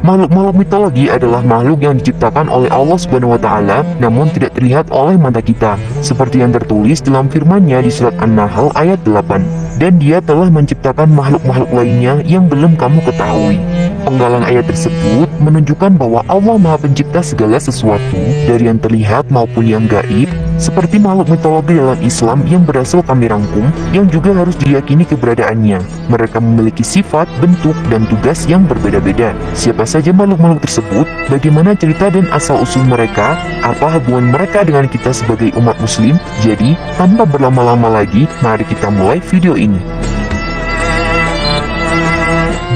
Makhluk-makhluk mitologi adalah makhluk yang diciptakan oleh Allah Subhanahu wa Ta'ala, namun tidak terlihat oleh mata kita, seperti yang tertulis dalam firman-Nya di surat An-Nahl ayat 8. Dan Dia telah menciptakan makhluk-makhluk lainnya yang belum kamu ketahui. Penggalan ayat tersebut menunjukkan bahwa Allah Maha Pencipta segala sesuatu, dari yang terlihat maupun yang gaib, seperti makhluk mitologi dalam Islam yang berhasil kami rangkum, yang juga harus diyakini keberadaannya. Mereka memiliki sifat, bentuk, dan tugas yang berbeda-beda. Siapa saja makhluk-makhluk tersebut, bagaimana cerita dan asal-usul mereka, apa hubungan mereka dengan kita sebagai umat muslim. Jadi, tanpa berlama-lama lagi, mari kita mulai video ini.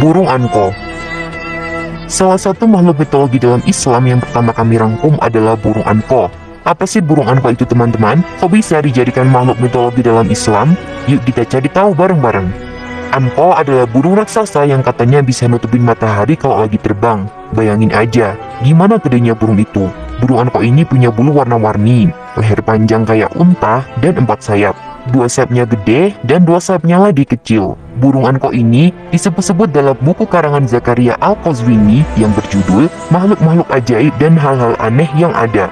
Burung Anko. Salah satu makhluk mitologi dalam Islam yang pertama kami rangkum adalah burung Anko. Apa sih burung Anko itu, teman-teman? Kok bisa dijadikan makhluk mitologi dalam Islam? Yuk kita cari tahu bareng-bareng. Anko adalah burung raksasa yang katanya bisa nutupin matahari kalau lagi terbang. Bayangin aja, gimana gedenya burung itu. Burung Anko ini punya bulu warna-warni, leher panjang kayak unta, dan 4 sayap. 2 sayapnya gede dan 2 sayapnya lagi kecil. Burung Anko ini disebut-sebut dalam buku karangan Zakaria Al-Qazwini yang berjudul Makhluk-Makhluk Ajaib dan Hal-Hal Aneh yang Ada.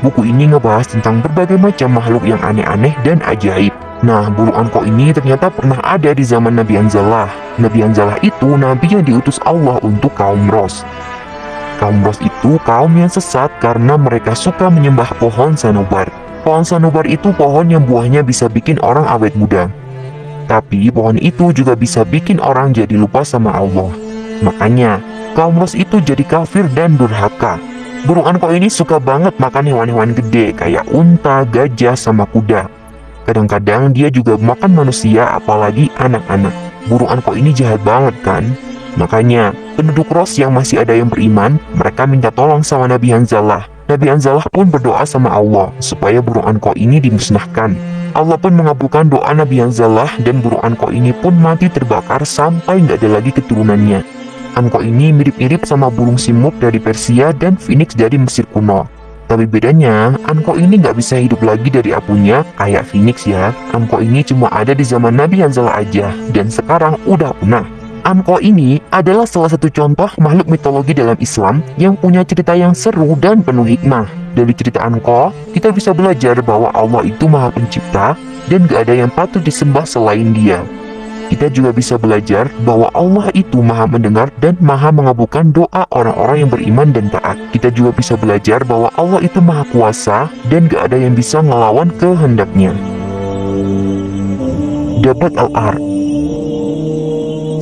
Buku ini ngebahas tentang berbagai macam makhluk yang aneh-aneh dan ajaib. Nah, burung Anko ini ternyata pernah ada di zaman Nabi Hanzalah. Nabi Hanzalah itu nabi yang diutus Allah untuk kaum Ros. Kaum Ros itu kaum yang sesat karena mereka suka menyembah pohon sanubar. Pohon sanubar itu pohon yang buahnya bisa bikin orang awet muda. Tapi pohon itu juga bisa bikin orang jadi lupa sama Allah. Makanya, kaum Ros itu jadi kafir dan durhaka. Burung Anko ini suka banget makan hewan-hewan gede kayak unta, gajah, sama kuda. Kadang-kadang dia juga makan manusia, apalagi anak-anak. Burung Anko ini jahat banget kan? Makanya, penduduk Ros yang masih ada yang beriman, mereka minta tolong sama Nabi Hanzalah. Nabi Hanzalah pun berdoa sama Allah supaya burung Anko ini dimusnahkan. Allah pun mengabulkan doa Nabi Hanzalah dan burung Anko ini pun mati terbakar sampai nggak ada lagi keturunannya. Anko ini mirip-mirip sama burung simurg dari Persia dan Phoenix dari Mesir kuno. Tapi bedanya, Anko ini nggak bisa hidup lagi dari abunya kayak Phoenix ya. Anko ini cuma ada di zaman Nabi Hanzalah aja, dan sekarang udah punah. Anko ini adalah salah satu contoh makhluk mitologi dalam Islam yang punya cerita yang seru dan penuh hikmah. Dari cerita Anko, kita bisa belajar bahwa Allah itu Maha Pencipta dan gak ada yang patut disembah selain Dia. Kita juga bisa belajar bahwa Allah itu Maha mendengar dan Maha mengabulkan doa orang-orang yang beriman dan taat. Kita juga bisa belajar bahwa Allah itu Maha Kuasa dan gak ada yang bisa ngelawan kehendaknya. Dabat Al-Ard.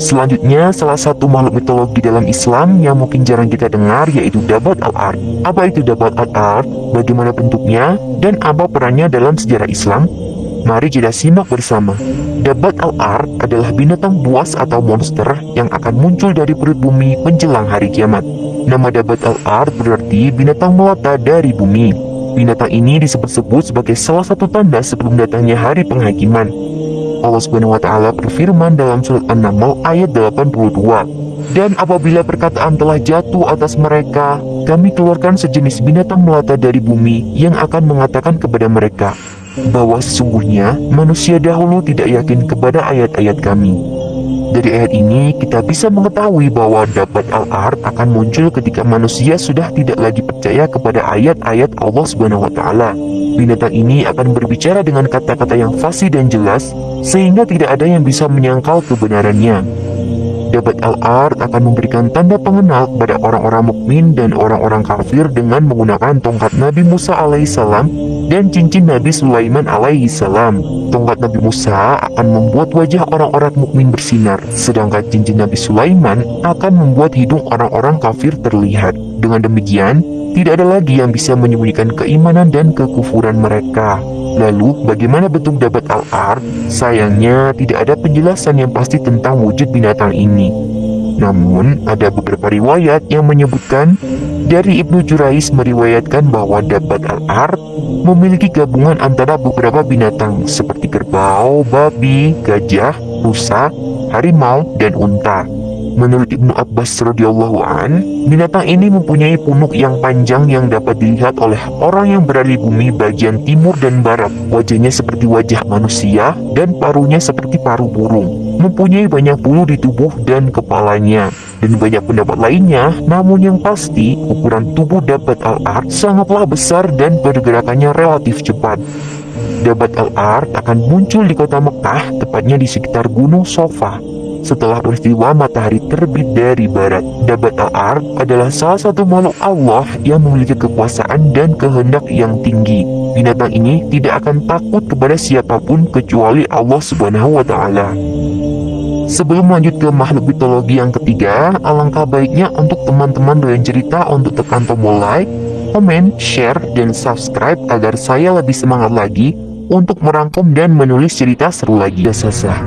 Selanjutnya, salah satu makhluk mitologi dalam Islam yang mungkin jarang kita dengar yaitu Dabat Al-Ard. Apa itu Dabat Al-Ard? Bagaimana bentuknya? Dan apa perannya dalam sejarah Islam? Mari kita simak bersama. Dabat Al-Ard adalah binatang buas atau monster yang akan muncul dari perut bumi menjelang hari kiamat. Nama Dabat Al-Ard berarti binatang melata dari bumi. Binatang ini disebut-sebut sebagai salah satu tanda sebelum datangnya hari penghakiman. Allah Subhanahu wa Ta'ala berfirman dalam surat An-Naml ayat 82. Dan apabila perkataan telah jatuh atas mereka, kami keluarkan sejenis binatang melata dari bumi yang akan mengatakan kepada mereka bahwa sesungguhnya manusia dahulu tidak yakin kepada ayat-ayat kami. Dari ayat ini kita bisa mengetahui bahwa Dabat Al-Ard akan muncul ketika manusia sudah tidak lagi percaya kepada ayat-ayat Allah Subhanahu wa Ta'ala. Binatang ini akan berbicara dengan kata-kata yang fasih dan jelas sehingga tidak ada yang bisa menyangkal kebenarannya. Dabat Al-Ard akan memberikan tanda pengenal kepada orang-orang mukmin dan orang-orang kafir dengan menggunakan tongkat Nabi Musa alaihissalam dan cincin Nabi Sulaiman alaihissalam. Tongkat Nabi Musa akan membuat wajah orang-orang mukmin bersinar, sedangkan cincin Nabi Sulaiman akan membuat hidung orang-orang kafir terlihat. Dengan demikian, tidak ada lagi yang bisa menyembunyikan keimanan dan kekufuran mereka. Lalu, bagaimana bentuk Dabat Al-Ard? Sayangnya, tidak ada penjelasan yang pasti tentang wujud binatang ini. Namun, ada beberapa riwayat yang menyebutkan, dari Ibnu Jurais meriwayatkan bahwa Dabat Al-Ard memiliki gabungan antara beberapa binatang seperti kerbau, babi, gajah, rusa, harimau, dan unta. Menurut Ibnu Abbas radhiyallahu an, binatang ini mempunyai punuk yang panjang yang dapat dilihat oleh orang yang berada di bumi bagian timur dan barat. Wajahnya seperti wajah manusia dan paruhnya seperti paruh burung. Mempunyai banyak bulu di tubuh dan kepalanya. dan banyak pendapat lainnya. Namun yang pasti, ukuran tubuh Dabat al-Ard sangatlah besar dan pergerakannya relatif cepat. Dabat al-Ard akan muncul di kota Mekah, tepatnya di sekitar Gunung Sofa. Setelah peristiwa matahari terbit dari barat, Dabat al-Ard adalah salah satu makhluk Allah yang memiliki kekuasaan dan kehendak yang tinggi. Binatang ini tidak akan takut kepada siapapun kecuali Allah Subhanahu wa Ta'ala. Sebelum lanjut ke makhluk mitologi yang ketiga, alangkah baiknya untuk teman-teman doyan cerita untuk tekan tombol like, komen, share, dan subscribe agar saya lebih semangat lagi untuk merangkum dan menulis cerita seru lagi. Jasasah,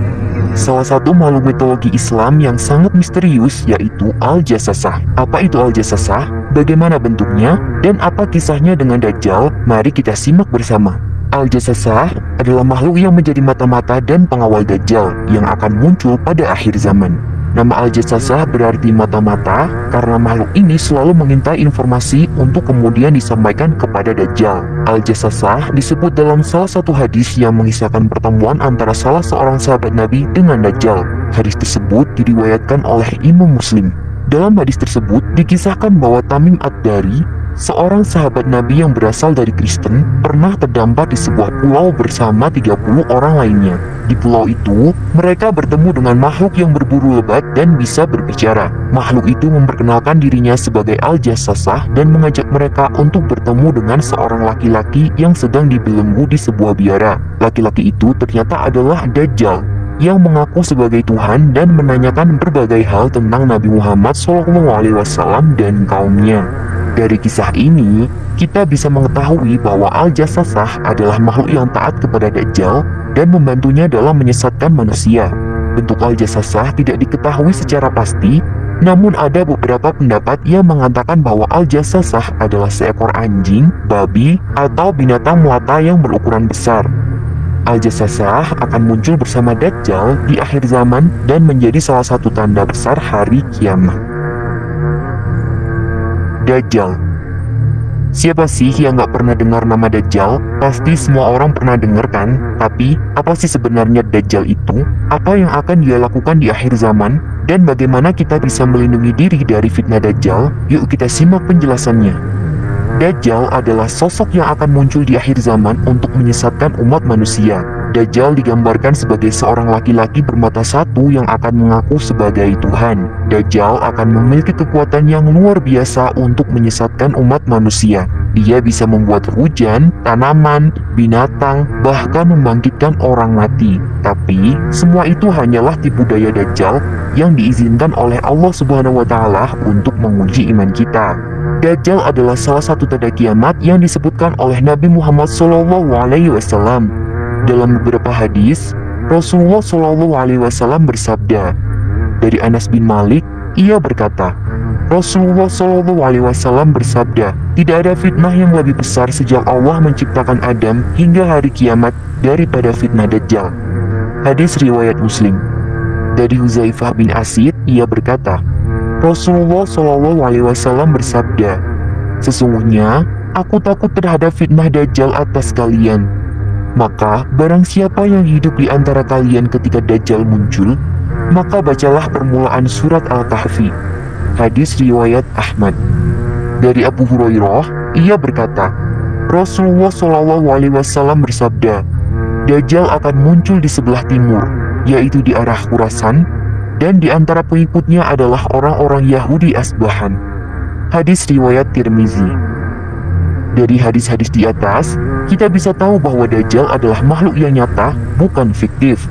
salah satu makhluk mitologi Islam yang sangat misterius yaitu Al-Jasasah. Apa itu Al-Jasasah? Bagaimana bentuknya? Dan apa kisahnya dengan Dajjal? Mari kita simak bersama. Al-Jasasah adalah makhluk yang menjadi mata-mata dan pengawal Dajjal yang akan muncul pada akhir zaman. Nama Al-Jasasah berarti mata-mata karena makhluk ini selalu mengintai informasi untuk kemudian disampaikan kepada Dajjal. Al-Jasasah disebut dalam salah satu hadis yang mengisahkan pertemuan antara salah seorang sahabat Nabi dengan Dajjal. Hadis tersebut diriwayatkan oleh Imam Muslim. Dalam hadis tersebut dikisahkan bahwa Tamim Ad-Dari, seorang sahabat Nabi yang berasal dari Kristen, pernah terdampar di sebuah pulau bersama 30 orang lainnya. Di pulau itu, mereka bertemu dengan makhluk yang berburu lebat dan bisa berbicara. Makhluk itu memperkenalkan dirinya sebagai Al-Jasasah dan mengajak mereka untuk bertemu dengan seorang laki-laki yang sedang dibelenggu di sebuah biara. Laki-laki itu ternyata adalah Dajjal yang mengaku sebagai Tuhan dan menanyakan berbagai hal tentang Nabi Muhammad SAW dan kaumnya. Dari kisah ini, kita bisa mengetahui bahwa Al-Jasasah adalah makhluk yang taat kepada Dajjal dan membantunya dalam menyesatkan manusia. Bentuk Al-Jasasah tidak diketahui secara pasti, namun ada beberapa pendapat yang mengatakan bahwa Al-Jasasah adalah seekor anjing, babi, atau binatang melata yang berukuran besar. Al-Jasasah akan muncul bersama Dajjal di akhir zaman dan menjadi salah satu tanda besar hari kiamat. Dajjal. Siapa sih yang gak pernah dengar nama Dajjal? Pasti semua orang pernah dengar kan? Tapi, apa sih sebenarnya Dajjal itu? Apa yang akan dia lakukan di akhir zaman? Dan bagaimana kita bisa melindungi diri dari fitnah Dajjal? Yuk kita simak penjelasannya. Dajjal adalah sosok yang akan muncul di akhir zaman untuk menyesatkan umat manusia. Dajjal digambarkan sebagai seorang laki-laki bermata satu yang akan mengaku sebagai Tuhan. Dajjal akan memiliki kekuatan yang luar biasa untuk menyesatkan umat manusia. Dia bisa membuat hujan, tanaman, binatang, bahkan membangkitkan orang mati. Tapi, semua itu hanyalah tipu daya Dajjal yang diizinkan oleh Allah Subhanahu wa Ta'ala untuk menguji iman kita. Dajjal adalah salah satu tanda kiamat yang disebutkan oleh Nabi Muhammad SAW. Dalam beberapa hadis, Rasulullah SAW bersabda, dari Anas bin Malik, ia berkata, Rasulullah SAW bersabda, tidak ada fitnah yang lebih besar sejak Allah menciptakan Adam hingga hari kiamat daripada fitnah Dajjal. Hadis riwayat Muslim. Dari Huzaifah bin Asid, ia berkata, Rasulullah SAW bersabda, sesungguhnya aku takut terhadap fitnah Dajjal atas kalian. Maka barang siapa yang hidup di antara kalian ketika Dajjal muncul, maka bacalah permulaan surat Al-Kahfi. Hadis riwayat Ahmad. Dari Abu Hurairah, ia berkata, Rasulullah SAW bersabda, Dajjal akan muncul di sebelah timur, yaitu di arah Khurasan, dan di antara pengikutnya adalah orang-orang Yahudi Asbahan. Hadis riwayat Tirmizi. Dari hadis-hadis di atas, kita bisa tahu bahwa Dajjal adalah makhluk yang nyata, bukan fiktif.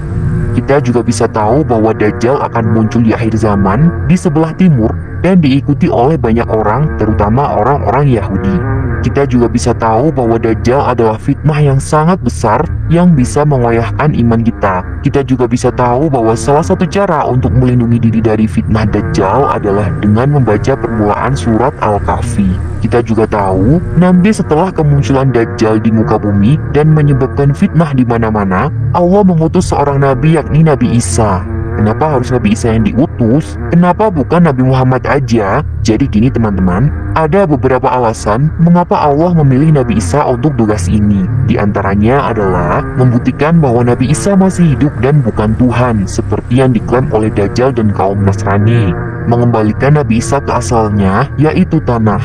Kita juga bisa tahu bahwa Dajjal akan muncul di akhir zaman di sebelah timur dan diikuti oleh banyak orang, terutama orang-orang Yahudi. Kita juga bisa tahu bahwa Dajjal adalah fitnah yang sangat besar yang bisa mengoyahkan iman kita. Kita juga bisa tahu bahwa salah satu cara untuk melindungi diri dari fitnah Dajjal adalah dengan membaca permulaan surat Al-Kahfi. Kita juga tahu, nanti setelah kemunculan Dajjal di muka bumi dan menyebabkan fitnah di mana-mana, Allah mengutus seorang nabi yakni Nabi Isa. Kenapa harus Nabi Isa yang diutus? Kenapa bukan Nabi Muhammad aja? Jadi gini teman-teman, ada beberapa alasan mengapa Allah memilih Nabi Isa untuk tugas ini. Di antaranya adalah membuktikan bahwa Nabi Isa masih hidup dan bukan Tuhan, seperti yang diklaim oleh Dajjal dan kaum Nasrani. mengembalikan Nabi Isa ke asalnya, yaitu tanah.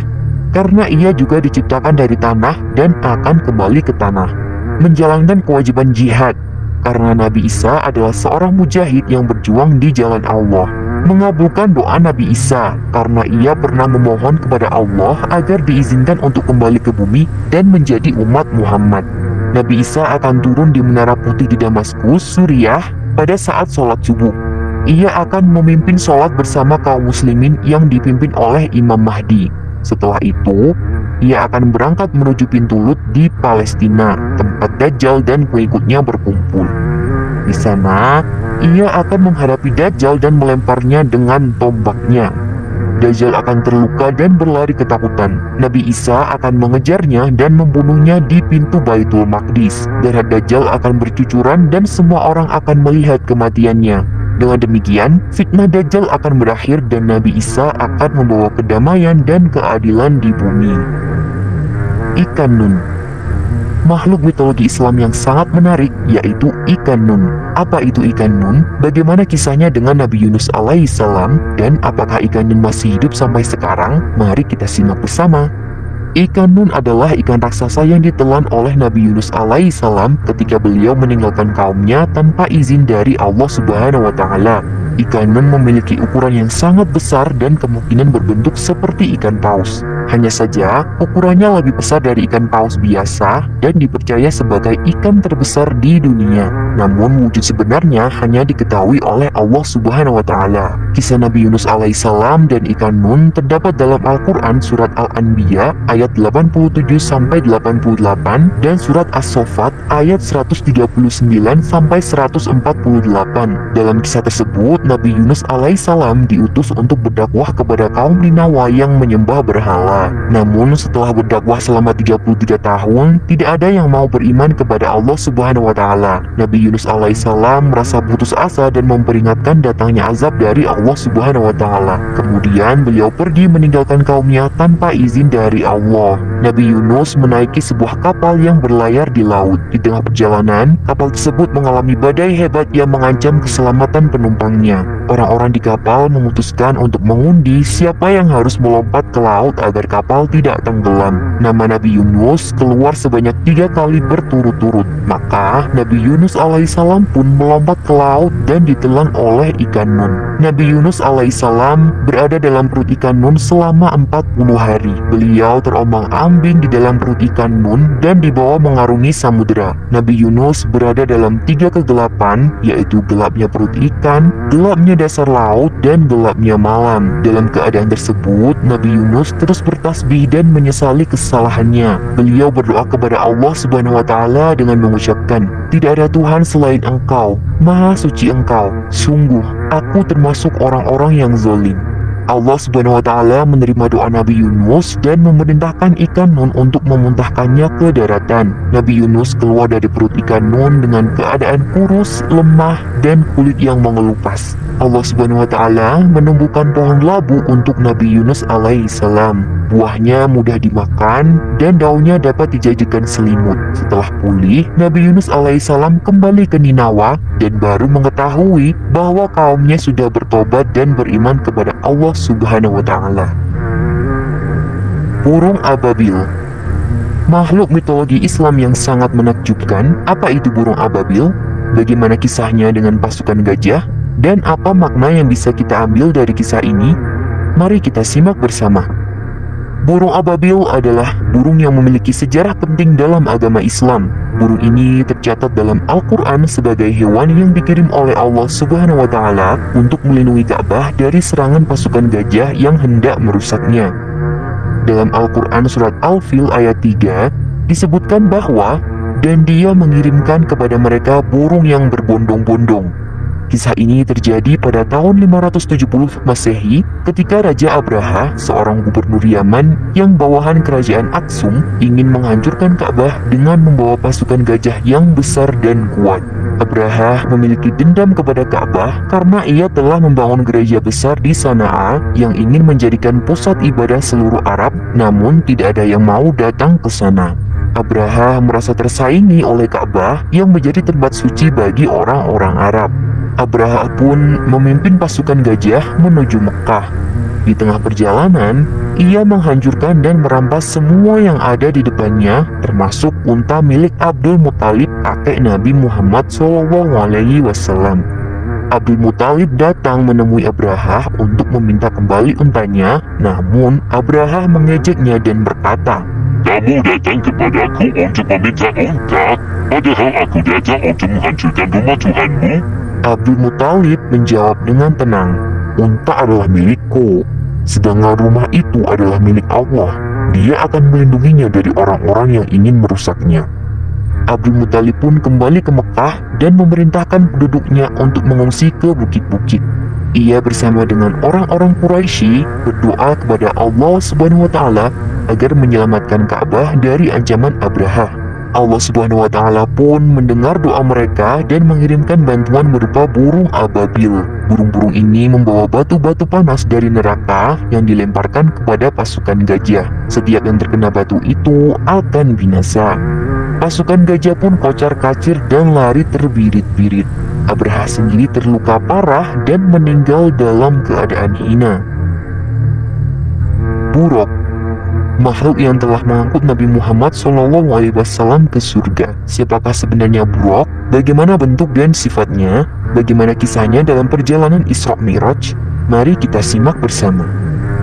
Karena ia juga diciptakan dari tanah dan akan kembali ke tanah. Menjalankan kewajiban jihad, karena Nabi Isa adalah seorang mujahid yang berjuang di jalan Allah. Mengabulkan doa Nabi Isa, karena ia pernah memohon kepada Allah agar diizinkan untuk kembali ke bumi dan menjadi umat Muhammad. Nabi Isa akan turun di Menara Putih di Damaskus, Suriah, pada saat sholat subuh. Ia akan memimpin sholat bersama kaum muslimin yang dipimpin oleh Imam Mahdi. Setelah itu, ia akan berangkat menuju pintu Lut di Palestina, tempat Dajjal dan pengikutnya berkumpul. Di sana, ia akan menghadapi Dajjal dan melemparnya dengan tombaknya. Dajjal akan terluka dan berlari ketakutan. Nabi Isa akan mengejarnya dan membunuhnya di pintu Baitul Maqdis. Darah Dajjal akan bercucuran dan semua orang akan melihat kematiannya. Dengan demikian, fitnah Dajjal akan berakhir dan Nabi Isa akan membawa kedamaian dan keadilan di bumi. Ikan Nun. Makhluk mitologi Islam yang sangat menarik, yaitu ikan nun. Apa itu ikan nun? Bagaimana kisahnya dengan Nabi Yunus alaihissalam? Dan apakah ikan nun masih hidup sampai sekarang? Mari kita simak bersama. Ikan nun adalah ikan raksasa yang ditelan oleh Nabi Yunus alaihissalam ketika beliau meninggalkan kaumnya tanpa izin dari Allah Subhanahu wa Ta'ala. Ikan nun memiliki ukuran yang sangat besar dan kemungkinan berbentuk seperti ikan paus. Hanya saja, ukurannya lebih besar dari ikan paus biasa dan dipercaya sebagai ikan terbesar di dunia. Namun, wujud sebenarnya hanya diketahui oleh Allah Subhanahu wa Ta'ala. Kisah Nabi Yunus alaihissalam dan ikan nun terdapat dalam Al-Quran surat Al-Anbiya ayat 87-88 dan surat As-Saffat ayat 139-148. Dalam kisah tersebut, Nabi Yunus alaihissalam diutus untuk berdakwah kepada kaum Ninawa yang menyembah berhala. Namun setelah berdakwah selama 33 tahun, tidak ada yang mau beriman kepada Allah Subhanahu wa Ta'ala. Nabi Yunus alaihissalam merasa putus asa dan memperingatkan datangnya azab dari Allah Subhanahu wa Ta'ala. Kemudian beliau pergi meninggalkan kaumnya tanpa izin dari Allah. Nabi Yunus menaiki sebuah kapal yang berlayar di laut. Di tengah perjalanan, kapal tersebut mengalami badai hebat yang mengancam keselamatan penumpangnya. Orang-orang di kapal memutuskan untuk mengundi siapa yang harus melompat ke laut agar kapal tidak tenggelam. Nama Nabi Yunus keluar sebanyak 3 kali berturut-turut. Maka Nabi Yunus alaihissalam pun melompat ke laut dan ditelan oleh ikan nun. Nabi Yunus alaihissalam berada dalam perut ikan nun selama 40 hari. Beliau terombang-ambing di dalam perut ikan nun dan dibawa mengarungi samudera. Nabi Yunus berada dalam 3 kegelapan, yaitu gelapnya perut ikan, gelapnya dasar laut, dan gelapnya malam. Dalam keadaan tersebut, Nabi Yunus terus bertasbih dan menyesali kesalahannya. Beliau berdoa kepada Allah Subhanahu wa Ta'ala dengan mengucapkan, "Tidak ada Tuhan selain Engkau, Maha Suci Engkau. Sungguh, aku termasuk orang-orang yang zalim." Allah Subhanahu wa Ta'ala menerima doa Nabi Yunus dan memerintahkan ikan nun untuk memuntahkannya ke daratan. Nabi Yunus keluar dari perut ikan nun dengan keadaan kurus, lemah, dan kulit yang mengelupas. Allah Subhanahu wa Ta'ala menumbuhkan pohon labu untuk Nabi Yunus alaihissalam. Buahnya mudah dimakan dan daunnya dapat dijadikan selimut. Setelah pulih, Nabi Yunus alaihissalam kembali ke Ninawa dan baru mengetahui bahwa kaumnya sudah bertobat dan beriman kepada Allah Subhanahu wa Ta'ala. Burung ababil. Makhluk mitologi Islam yang sangat menakjubkan. Apa itu burung ababil? Bagaimana kisahnya dengan pasukan gajah? Dan apa makna yang bisa kita ambil dari kisah ini? Mari kita simak bersama. Burung ababil adalah burung yang memiliki sejarah penting dalam agama Islam. Burung ini tercatat dalam Al-Quran sebagai hewan yang dikirim oleh Allah Subhanahu wa Ta'ala untuk melindungi Ka'bah dari serangan pasukan gajah yang hendak merusaknya. Dalam Al-Quran surat Al-Fil ayat 3 disebutkan bahwa dan dia mengirimkan kepada mereka burung yang berbondong-bondong. Kisah ini terjadi pada tahun 570 Masehi ketika Raja Abraha, seorang gubernur Yaman yang bawahan kerajaan Aksum, ingin menghancurkan Ka'bah dengan membawa pasukan gajah yang besar dan kuat. Abraha memiliki dendam kepada Ka'bah karena ia telah membangun gereja besar di Sana'a yang ingin menjadikan pusat ibadah seluruh Arab, namun tidak ada yang mau datang ke sana. Abraha merasa tersaingi oleh Ka'bah yang menjadi tempat suci bagi orang-orang Arab. Abraha pun memimpin pasukan gajah menuju Mekah. Di tengah perjalanan, ia menghancurkan dan merampas semua yang ada di depannya, termasuk unta milik Abdul Muthalib, kakek Nabi Muhammad SAW. Abdul Muthalib datang menemui Abraha untuk meminta kembali untanya, namun Abraha mengejeknya dan berkata, Kamu datang kepadaku untuk meminta unta, padahal aku datang untuk menghancurkan rumah Tuhanmu. Abdul Muthalib menjawab dengan tenang, unta adalah milikku, sedangkan rumah itu adalah milik Allah. Dia akan melindunginya dari orang-orang yang ingin merusaknya. Abdul Muthalib pun kembali ke Mekah dan memerintahkan penduduknya untuk mengungsi ke bukit-bukit. Ia bersama dengan orang-orang Quraisy berdoa kepada Allah Subhanahu wa Ta'ala agar menyelamatkan Ka'bah dari ancaman Abraha. Allah Subhanahu wa Ta'ala pun mendengar doa mereka dan mengirimkan bantuan berupa burung ababil. Burung-burung ini membawa batu-batu panas dari neraka yang dilemparkan kepada pasukan gajah. Setiap yang terkena batu itu akan binasa. Pasukan gajah pun kocar-kacir dan lari terbirit-birit. Abraha sendiri terluka parah dan meninggal dalam keadaan hina. Buraq, makhluk yang telah mengangkut Nabi Muhammad SAW ke surga. Siapakah sebenarnya Buraq? Bagaimana bentuk dan sifatnya? Bagaimana kisahnya dalam perjalanan Isra Mi'raj? Mari kita simak bersama.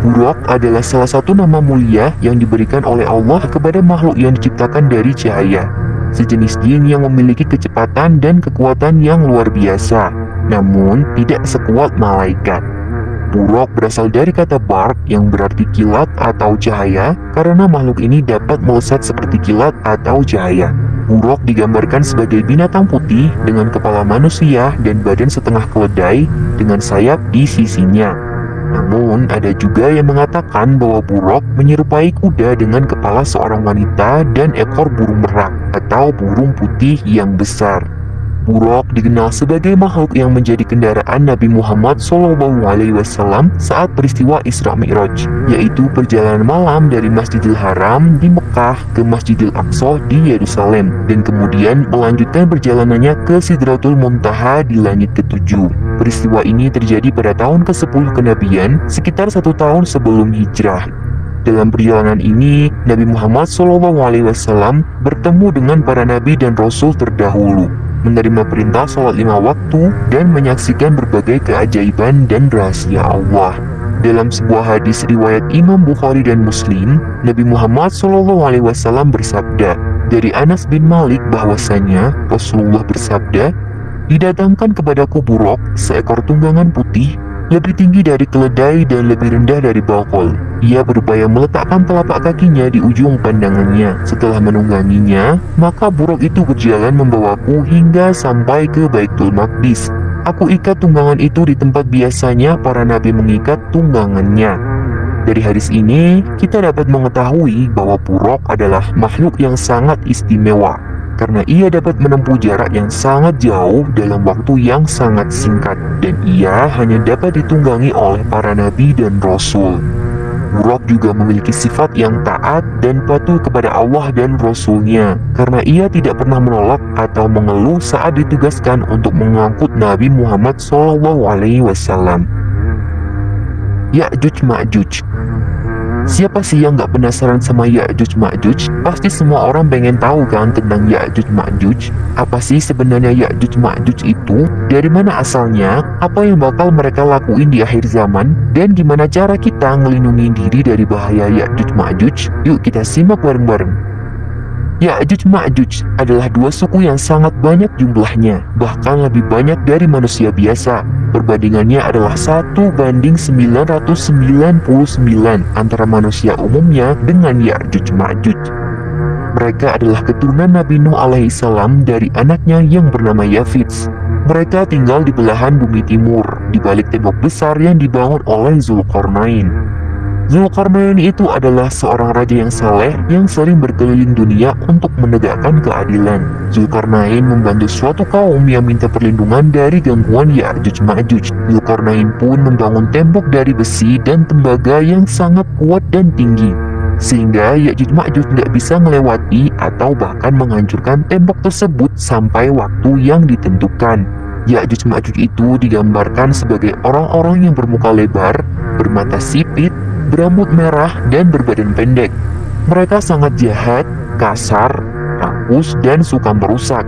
Buraq adalah salah satu nama mulia yang diberikan oleh Allah kepada makhluk yang diciptakan dari cahaya. Sejenis jin yang memiliki kecepatan dan kekuatan yang luar biasa, namun tidak sekuat malaikat. Buraq berasal dari kata barq yang berarti kilat atau cahaya, karena makhluk ini dapat melesat seperti kilat atau cahaya. Buraq digambarkan sebagai binatang putih dengan kepala manusia dan badan setengah keledai dengan sayap di sisinya. Namun, ada juga yang mengatakan bahwa Buraq menyerupai kuda dengan kepala seorang wanita dan ekor burung merak atau burung putih yang besar. Buraq dikenal sebagai makhluk yang menjadi kendaraan Nabi Muhammad SAW saat peristiwa Isra Mi'raj, yaitu perjalanan malam dari Masjidil Haram di Mekah ke Masjidil Aqsa di Yerusalem, dan kemudian melanjutkan perjalanannya ke Sidratul Muntaha di langit ke-7. Peristiwa ini terjadi pada tahun ke-10 kenabian, sekitar 1 tahun sebelum hijrah. Dalam perjalanan ini, Nabi Muhammad SAW bertemu dengan para nabi dan rasul terdahulu, menerima perintah sholat 5 waktu, dan menyaksikan berbagai keajaiban dan rahasia Allah. Dalam sebuah hadis riwayat Imam Bukhari dan Muslim, Nabi Muhammad SAW bersabda dari Anas bin Malik bahwasanya Rasulullah bersabda, "Didatangkan kepadaku Buraq, seekor tunggangan putih, lebih tinggi dari keledai dan lebih rendah dari bakol. Ia berupaya meletakkan telapak kakinya di ujung pandangannya. Setelah menungganginya, maka Buraq itu berjalan membawaku hingga sampai ke Baitul Maqdis. Aku ikat tunggangan itu di tempat biasanya para nabi mengikat tunggangannya." Dari hadis ini, kita dapat mengetahui bahwa Buraq adalah makhluk yang sangat istimewa, karena ia dapat menempuh jarak yang sangat jauh dalam waktu yang sangat singkat, dan ia hanya dapat ditunggangi oleh para nabi dan rasul. Buraq juga memiliki sifat yang taat dan patuh kepada Allah dan Rasul-Nya, karena ia tidak pernah menolak atau mengeluh saat ditugaskan untuk mengangkut Nabi Muhammad SAW. Ya'juj Ma'juj. Siapa sih yang gak penasaran sama Ya'juj Ma'juj? Pasti semua orang pengen tahu kan tentang Ya'juj Ma'juj. Apa sih sebenarnya Ya'juj Ma'juj itu? Dari mana asalnya? Apa yang bakal mereka lakuin di akhir zaman? Dan gimana cara kita ngelindungi diri dari bahaya Ya'juj Ma'juj? Yuk kita simak bareng-bareng. Ya'juj Ma'juj adalah dua suku yang sangat banyak jumlahnya, bahkan lebih banyak dari manusia biasa. Perbandingannya adalah 1:999 antara manusia umumnya dengan Ya'juj Ma'juj. Mereka adalah keturunan Nabi Nuh alaihissalam dari anaknya yang bernama Yafits. Mereka tinggal di belahan bumi timur, di balik tembok besar yang dibangun oleh Zulkarnain. Zulkarnain itu adalah seorang raja yang saleh yang sering berkeliling dunia untuk menegakkan keadilan. Zulkarnain membantu suatu kaum yang minta perlindungan dari gangguan Ya'juj Ma'juj. Zulkarnain pun membangun tembok dari besi dan tembaga yang sangat kuat dan tinggi, sehingga Ya'juj Ma'juj tidak bisa melewati atau bahkan menghancurkan tembok tersebut sampai waktu yang ditentukan. Ya'juj Ma'juj itu digambarkan sebagai orang-orang yang bermuka lebar, bermata sipit, berambut merah, dan berbadan pendek. Mereka sangat jahat, kasar, rakus, dan suka merusak.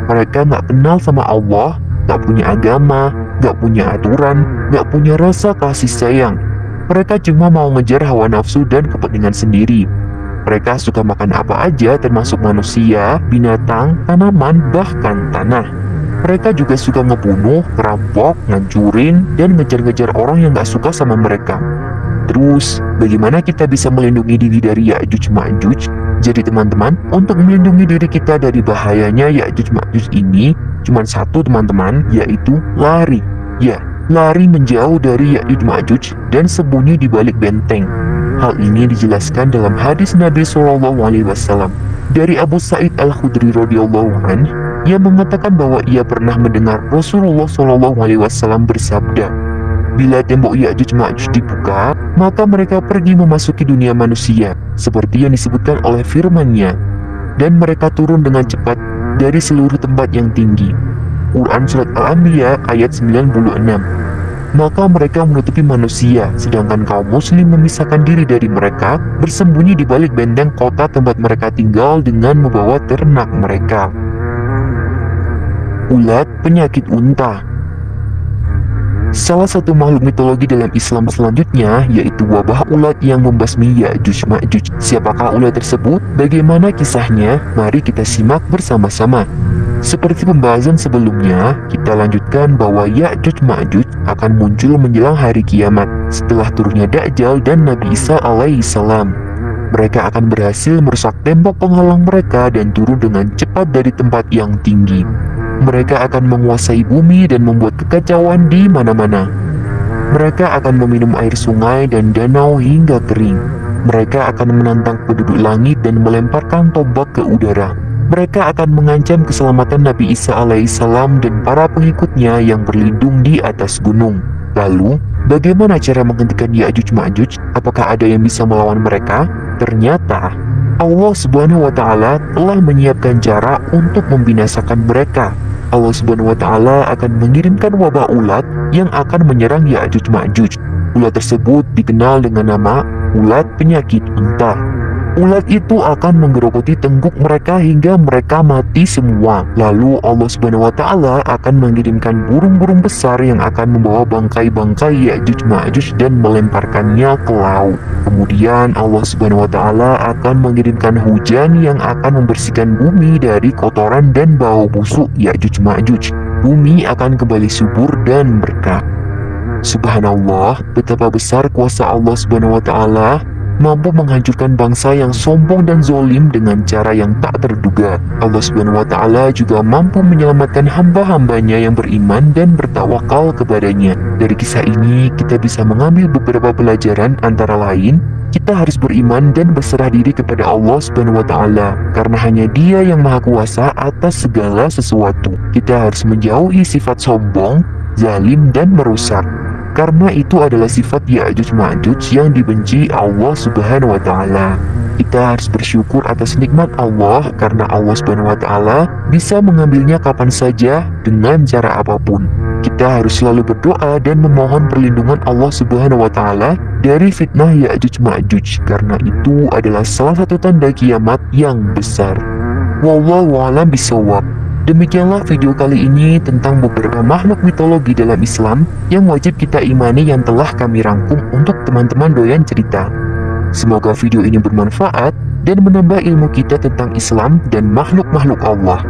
Mereka nggak kenal sama Allah, nggak punya agama, nggak punya aturan, nggak punya rasa kasih sayang. Mereka cuma mau ngejar hawa nafsu dan kepentingan sendiri. Mereka suka makan apa aja termasuk manusia, binatang, tanaman, bahkan tanah. Mereka juga suka ngebunuh, ngerampok, ngancurin, dan ngejar-ngejar orang yang gak suka sama mereka. Terus, bagaimana kita bisa melindungi diri dari Ya'juj Ma'juj? Jadi teman-teman, untuk melindungi diri kita dari bahayanya Ya'juj Ma'juj ini, cuma satu teman-teman, yaitu lari. Ya, lari menjauh dari Ya'juj Ma'juj dan sembunyi di balik benteng. Hal ini dijelaskan dalam hadis Nabi SAW dari Abu Sa'id Al-Khudri radhiyallahu anhu yang mengatakan bahwa ia pernah mendengar Rasulullah SAW bersabda, "Bila tembok Ya'juj Ma'juj dibuka, maka mereka pergi memasuki dunia manusia, seperti yang disebutkan oleh firman-Nya, dan mereka turun dengan cepat dari seluruh tempat yang tinggi." Quran Surat Al-Anbiya ayat 96. Maka mereka menutupi manusia, sedangkan kaum muslim memisahkan diri dari mereka, bersembunyi di balik benteng kota tempat mereka tinggal dengan membawa ternak mereka. Ulat penyakit unta. Salah satu makhluk mitologi dalam Islam selanjutnya yaitu wabah ulat yang membasmi Ya'juj Ma'juj. Siapakah ulat tersebut? Bagaimana kisahnya? Mari kita simak bersama-sama. Seperti pembahasan sebelumnya, kita lanjutkan bahwa Ya'juj Ma'juj akan muncul menjelang hari kiamat setelah turunnya Dajjal dan Nabi Isa alaihissalam. Mereka akan berhasil merusak tembok penghalang mereka dan turun dengan cepat dari tempat yang tinggi. Mereka akan menguasai bumi dan membuat kekacauan di mana-mana. Mereka akan meminum air sungai dan danau hingga kering. Mereka akan menantang penduduk langit dan melemparkan tombak ke udara. Mereka akan mengancam keselamatan Nabi Isa alaihissalam dan para pengikutnya yang berlindung di atas gunung. Lalu, bagaimana cara menghentikan Ya'juj Ma'juj? Apakah ada yang bisa melawan mereka? Ternyata, Allah Subhanahu wa Ta'ala telah menyiapkan cara untuk membinasakan mereka. Allah Subhanahu wa Ta'ala akan mengirimkan wabah ulat yang akan menyerang Ya'juj Ma'juj. Ulat tersebut dikenal dengan nama ulat penyakit unta. Ulat itu akan menggerogoti tengguk mereka hingga mereka mati semua. Lalu Allah Subhanahu wa Ta'ala akan mengirimkan burung-burung besar yang akan membawa bangkai-bangkai Ya'juj Ma'juj dan melemparkannya ke laut. Kemudian Allah Subhanahu wa Ta'ala akan mengirimkan hujan yang akan membersihkan bumi dari kotoran dan bau busuk Ya'juj Ma'juj. Bumi akan kembali subur dan berkah. Subhanallah, betapa besar kuasa Allah Subhanahu wa Ta'ala mampu menghancurkan bangsa yang sombong dan zolim dengan cara yang tak terduga. Allah Subhanahu wa Ta'ala juga mampu menyelamatkan hamba-hambanya yang beriman dan bertawakal kepadanya. Dari kisah ini, kita bisa mengambil beberapa pelajaran, antara lain, kita harus beriman dan berserah diri kepada Allah Subhanahu wa Ta'ala, karena hanya Dia yang Maha Kuasa atas segala sesuatu. Kita harus menjauhi sifat sombong, zalim, dan merusak, karena itu adalah sifat Ya'juj Ma'juj yang dibenci Allah Subhanahu wa Ta'ala. Kita harus bersyukur atas nikmat Allah karena Allah Subhanahu wa Ta'ala bisa mengambilnya kapan saja dengan cara apapun. Kita harus selalu berdoa dan memohon perlindungan Allah Subhanahu wa Ta'ala dari fitnah Ya'juj Ma'juj, karena itu adalah salah satu tanda kiamat yang besar. Wallahu a'lam bishawab. Demikianlah video kali ini tentang beberapa makhluk mitologi dalam Islam yang wajib kita imani yang telah kami rangkum untuk teman-teman doyan cerita. Semoga video ini bermanfaat dan menambah ilmu kita tentang Islam dan makhluk-makhluk Allah.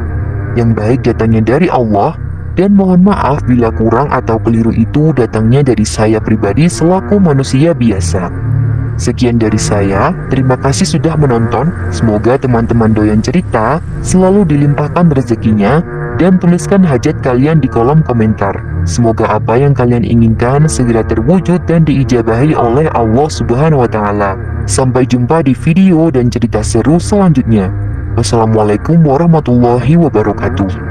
Yang baik datangnya dari Allah, dan mohon maaf bila kurang atau keliru itu datangnya dari saya pribadi selaku manusia biasa. Sekian dari saya, terima kasih sudah menonton. Semoga teman-teman doyan cerita selalu dilimpahkan rezekinya, dan tuliskan hajat kalian di kolom komentar. Semoga apa yang kalian inginkan segera terwujud dan diijabahi oleh Allah Subhanahu wa Ta'ala. Sampai jumpa di video dan cerita seru selanjutnya. Wassalamualaikum warahmatullahi wabarakatuh.